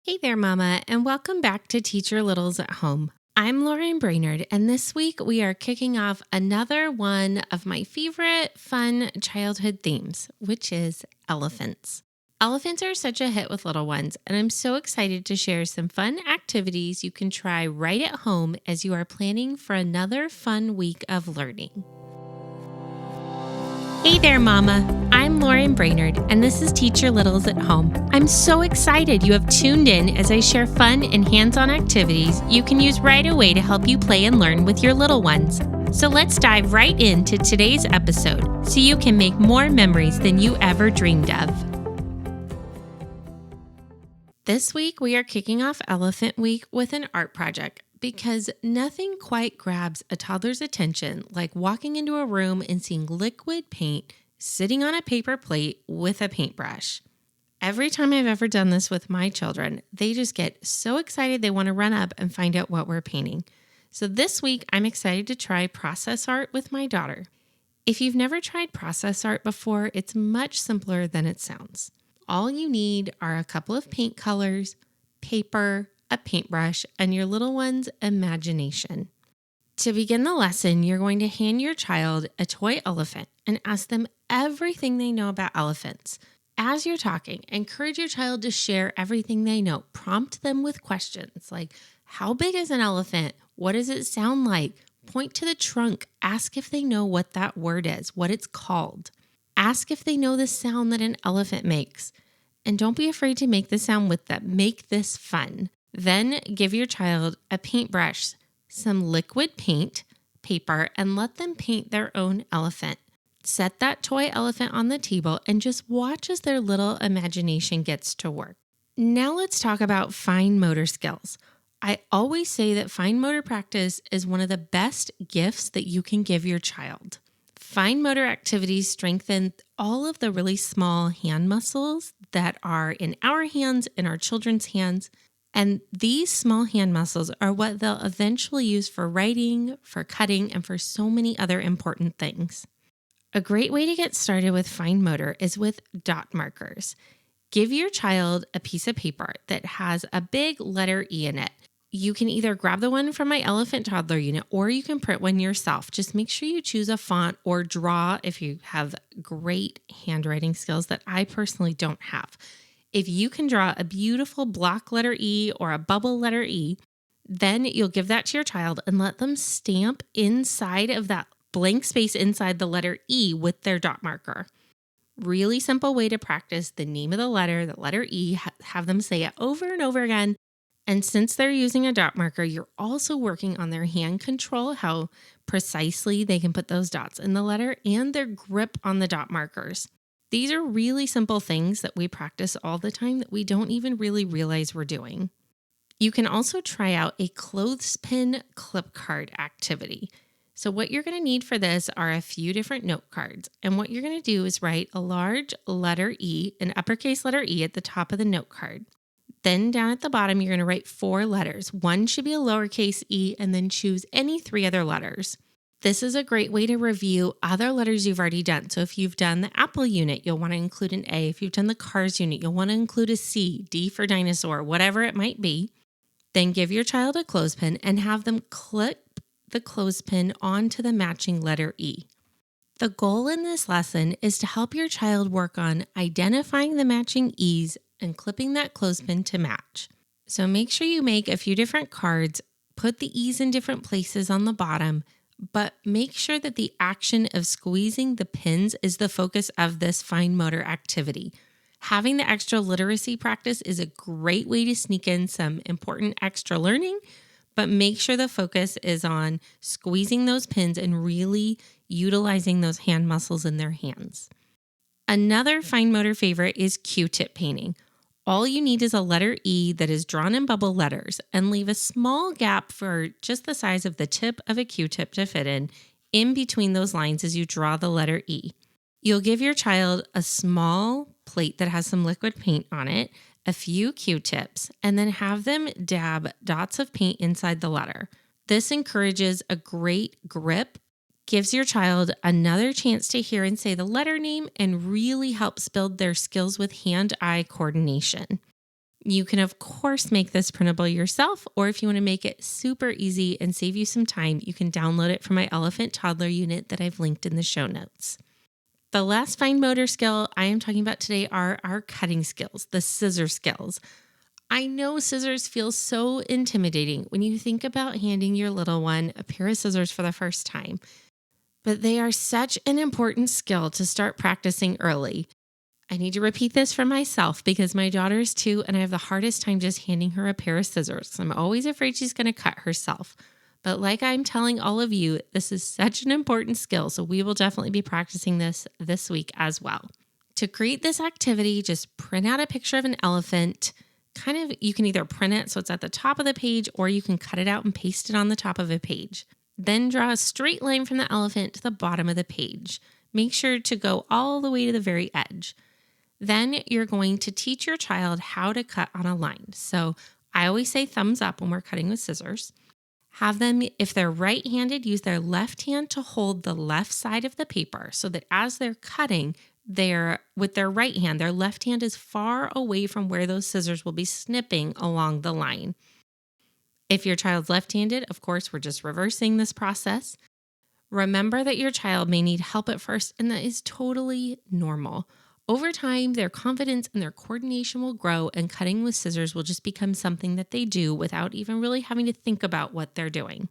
Hey there, Mama, and welcome back to Teach Your Littles at Home. I'm Lauren Brainerd, and this week we are kicking off another one of my favorite fun childhood themes, which is elephants. Elephants are such a hit with little ones, and I'm so excited to share some fun activities you can try right at home as you are planning for another fun week of learning. Hey there, Mama. I'm Lauren Brainerd, and this is Teach Your Littles at Home. I'm so excited you have tuned in as I share fun and hands-on activities you can use right away to help you play and learn with your little ones. So let's dive right into today's episode so you can make more memories than you ever dreamed of. This week, we are kicking off Elephant Week with an art project because nothing quite grabs a toddler's attention like walking into a room and seeing liquid paint sitting on a paper plate with a paintbrush. Every time I've ever done this with my children, they just get so excited they want to run up and find out what we're painting. So this week, I'm excited to try process art with my daughter. If you've never tried process art before, it's much simpler than it sounds. All you need are a couple of paint colors, paper, a paintbrush, and your little one's imagination. To begin the lesson, you're going to hand your child a toy elephant and ask them everything they know about elephants. As you're talking, encourage your child to share everything they know. Prompt them with questions like, how big is an elephant? What does it sound like? Point to the trunk. Ask if they know what that word is, what it's called. Ask if they know the sound that an elephant makes. And don't be afraid to make the sound with them. Make this fun. Then give your child a paintbrush, some liquid paint, paper, and let them paint their own elephant. Set that toy elephant on the table and just watch as their little imagination gets to work. Now let's talk about fine motor skills. I always say that fine motor practice is one of the best gifts that you can give your child. Fine motor activities strengthen all of the really small hand muscles that are in our hands, in our children's hands. And these small hand muscles are what they'll eventually use for writing, for cutting, and for so many other important things. A great way to get started with fine motor is with dot markers. Give your child a piece of paper that has a big letter E in it. You can either grab the one from my Elephant Toddler unit or you can print one yourself. Just make sure you choose a font or draw if you have great handwriting skills that I personally don't have. If you can draw a beautiful block letter E or a bubble letter E, then you'll give that to your child and let them stamp inside of that blank space inside the letter E with their dot marker. Really simple way to practice the name of the letter E, have them say it over and over again. And since they're using a dot marker, you're also working on their hand control, how precisely they can put those dots in the letter, and their grip on the dot markers. These are really simple things that we practice all the time that we don't even really realize we're doing. You can also try out a clothespin clip card activity. So what you're going to need for this are a few different note cards. And what you're going to do is write a large letter E, an uppercase letter E at the top of the note card. Then down at the bottom, you're going to write 4 letters. One should be a lowercase e, and then choose any 3 other letters. This is a great way to review other letters you've already done. So if you've done the Apple unit, you'll want to include an A. If you've done the Cars unit, you'll want to include a C, D for dinosaur, whatever it might be. Then give your child a clothespin and have them clip the clothespin onto the matching letter E. The goal in this lesson is to help your child work on identifying the matching E's and clipping that clothespin to match. So make sure you make a few different cards, put the E's in different places on the bottom, but make sure that the action of squeezing the pins is the focus of this fine motor activity. Having the extra literacy practice is a great way to sneak in some important extra learning, but make sure the focus is on squeezing those pins and really utilizing those hand muscles in their hands. Another fine motor favorite is Q-tip painting. All you need is a letter E that is drawn in bubble letters and leave a small gap for just the size of the tip of a Q-tip to fit in between those lines as you draw the letter E. You'll give your child a small plate that has some liquid paint on it, a few Q-tips, and then have them dab dots of paint inside the letter. This encourages a great grip, gives your child another chance to hear and say the letter name, and really helps build their skills with hand-eye coordination. You can, of course, make this printable yourself, or if you want to make it super easy and save you some time, you can download it from my Elephant Toddler unit that I've linked in the show notes. The last fine motor skill I am talking about today are our cutting skills, the scissor skills. I know scissors feel so intimidating when you think about handing your little one a pair of scissors for the first time, but they are such an important skill to start practicing early. I need to repeat this for myself because my daughter is 2 and I have the hardest time just handing her a pair of scissors. I'm always afraid she's going to cut herself. But like I'm telling all of you, this is such an important skill, so we will definitely be practicing this week as well. To create this activity, just print out a picture of an elephant. You can either print it so it's at the top of the page, or you can cut it out and paste it on the top of a page. Then draw a straight line from the elephant to the bottom of the page. Make sure to go all the way to the very edge. Then you're going to teach your child how to cut on a line. So I always say thumbs up when we're cutting with scissors. Have them, if they're right-handed, use their left hand to hold the left side of the paper so that as they're cutting, with their right hand, their left hand is far away from where those scissors will be snipping along the line. If your child's left-handed, of course, we're just reversing this process. Remember that your child may need help at first, and that is totally normal. Over time, their confidence and their coordination will grow, and cutting with scissors will just become something that they do without even really having to think about what they're doing.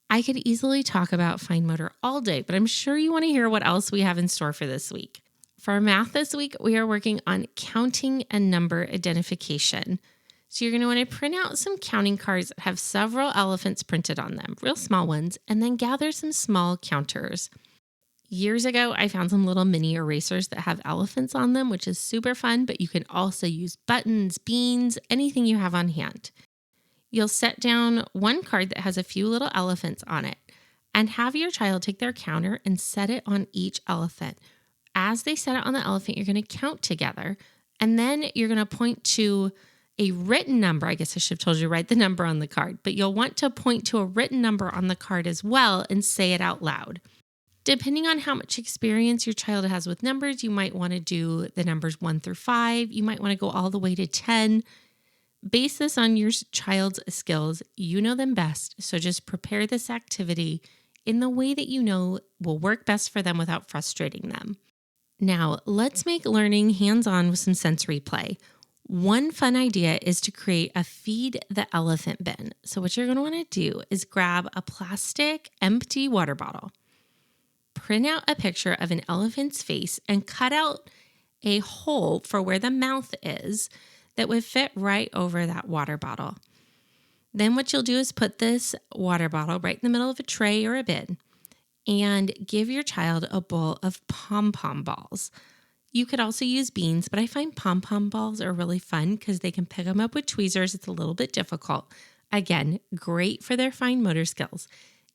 I could easily talk about fine motor all day, but I'm sure you want to hear what else we have in store for this week. For math this week, we are working on counting and number identification. So you're going to want to print out some counting cards that have several elephants printed on them, real small ones, and then gather some small counters. Years ago, I found some little mini erasers that have elephants on them, which is super fun, but you can also use buttons, beans, anything you have on hand. You'll set down one card that has a few little elephants on it and have your child take their counter and set it on each elephant. As they set it on the elephant, you're going to count together, and then you're going to point to a written number. I guess I should have told you to write the number on the card, but you'll want to point to a written number on the card as well and say it out loud. Depending on how much experience your child has with numbers, you might want to do the numbers 1 through 5. You might want to go all the way to 10. Base this on your child's skills. You know them best, so just prepare this activity in the way that you know will work best for them without frustrating them. Now, let's make learning hands-on with some sensory play. One fun idea is to create a feed the elephant bin. So what you're going to want to do is grab a plastic empty water bottle. Print out a picture of an elephant's face and cut out a hole for where the mouth is that would fit right over that water bottle. Then what you'll do is put this water bottle right in the middle of a tray or a bin and give your child a bowl of pom-pom balls. You could also use beans, but I find pom-pom balls are really fun because they can pick them up with tweezers. It's a little bit difficult. Again, great for their fine motor skills.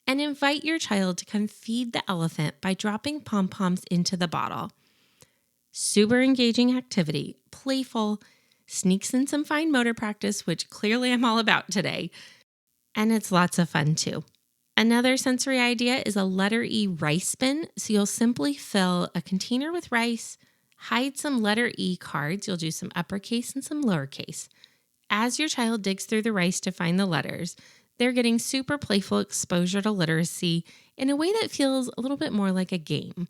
And invite your child to come feed the elephant by dropping pom-poms into the bottle. Super engaging activity, playful, sneaks in some fine motor practice, which clearly I'm all about today. And it's lots of fun too. Another sensory idea is a letter E rice bin. So you'll simply fill a container with rice, hide some letter E cards. You'll do some uppercase and some lowercase. As your child digs through the rice to find the letters, they're getting super playful exposure to literacy in a way that feels a little bit more like a game.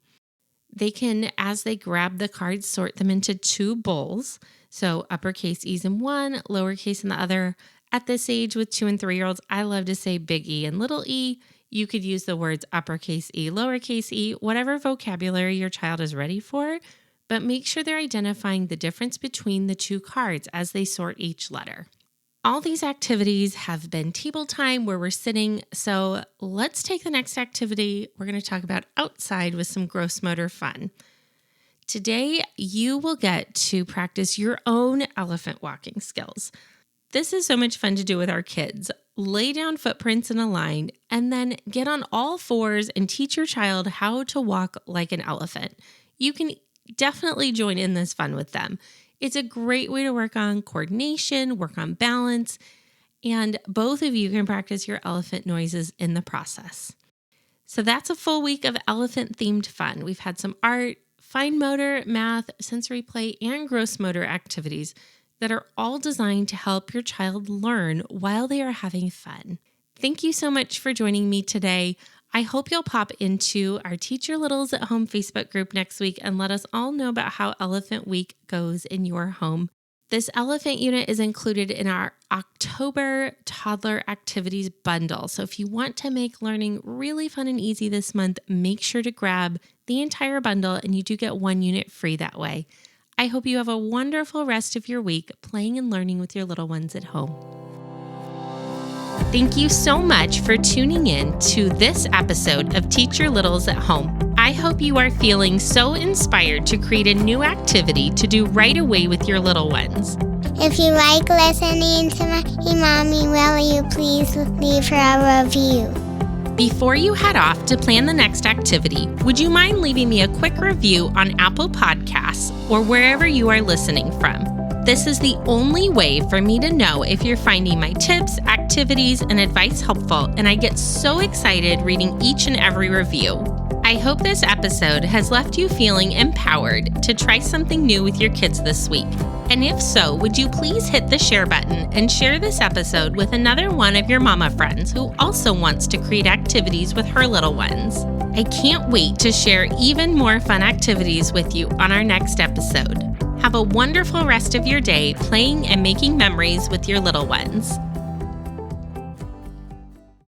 They can, as they grab the cards, sort them into 2 bowls. So uppercase E's in one, lowercase in the other. At this age with 2 and 3-year-olds, I love to say big E and little e. You could use the words uppercase E, lowercase e, whatever vocabulary your child is ready for, but make sure they're identifying the difference between the 2 cards as they sort each letter. All these activities have been table time where we're sitting, so let's take the next activity. We're going to talk about outside with some gross motor fun. Today, you will get to practice your own elephant walking skills. This is so much fun to do with our kids. Lay down footprints in a line and then get on all fours and teach your child how to walk like an elephant. You can definitely join in this fun with them. It's a great way to work on coordination, work on balance, and both of you can practice your elephant noises in the process. So that's a full week of elephant-themed fun. We've had some art, fine motor, math, sensory play, and gross motor activities that are all designed to help your child learn while they are having fun. Thank you so much for joining me today. I hope you'll pop into our Teach Your Littles at Home Facebook group next week and let us all know about how Elephant Week goes in your home. This elephant unit is included in our October toddler activities bundle. So if you want to make learning really fun and easy this month, make sure to grab the entire bundle, and you do get one unit free that way. I hope you have a wonderful rest of your week playing and learning with your little ones at home. Thank you so much for tuning in to this episode of Teach Your Littles at Home. I hope you are feeling so inspired to create a new activity to do right away with your little ones. If you like listening to my mommy, will you please leave her a review? Before you head off to plan the next activity, would you mind leaving me a quick review on Apple Podcasts or wherever you are listening from? This is the only way for me to know if you're finding my tips, activities, and advice helpful, and I get so excited reading each and every review. I hope this episode has left you feeling empowered to try something new with your kids this week. And if so, would you please hit the share button and share this episode with another one of your mama friends who also wants to create activities with her little ones. I can't wait to share even more fun activities with you on our next episode. Have a wonderful rest of your day playing and making memories with your little ones.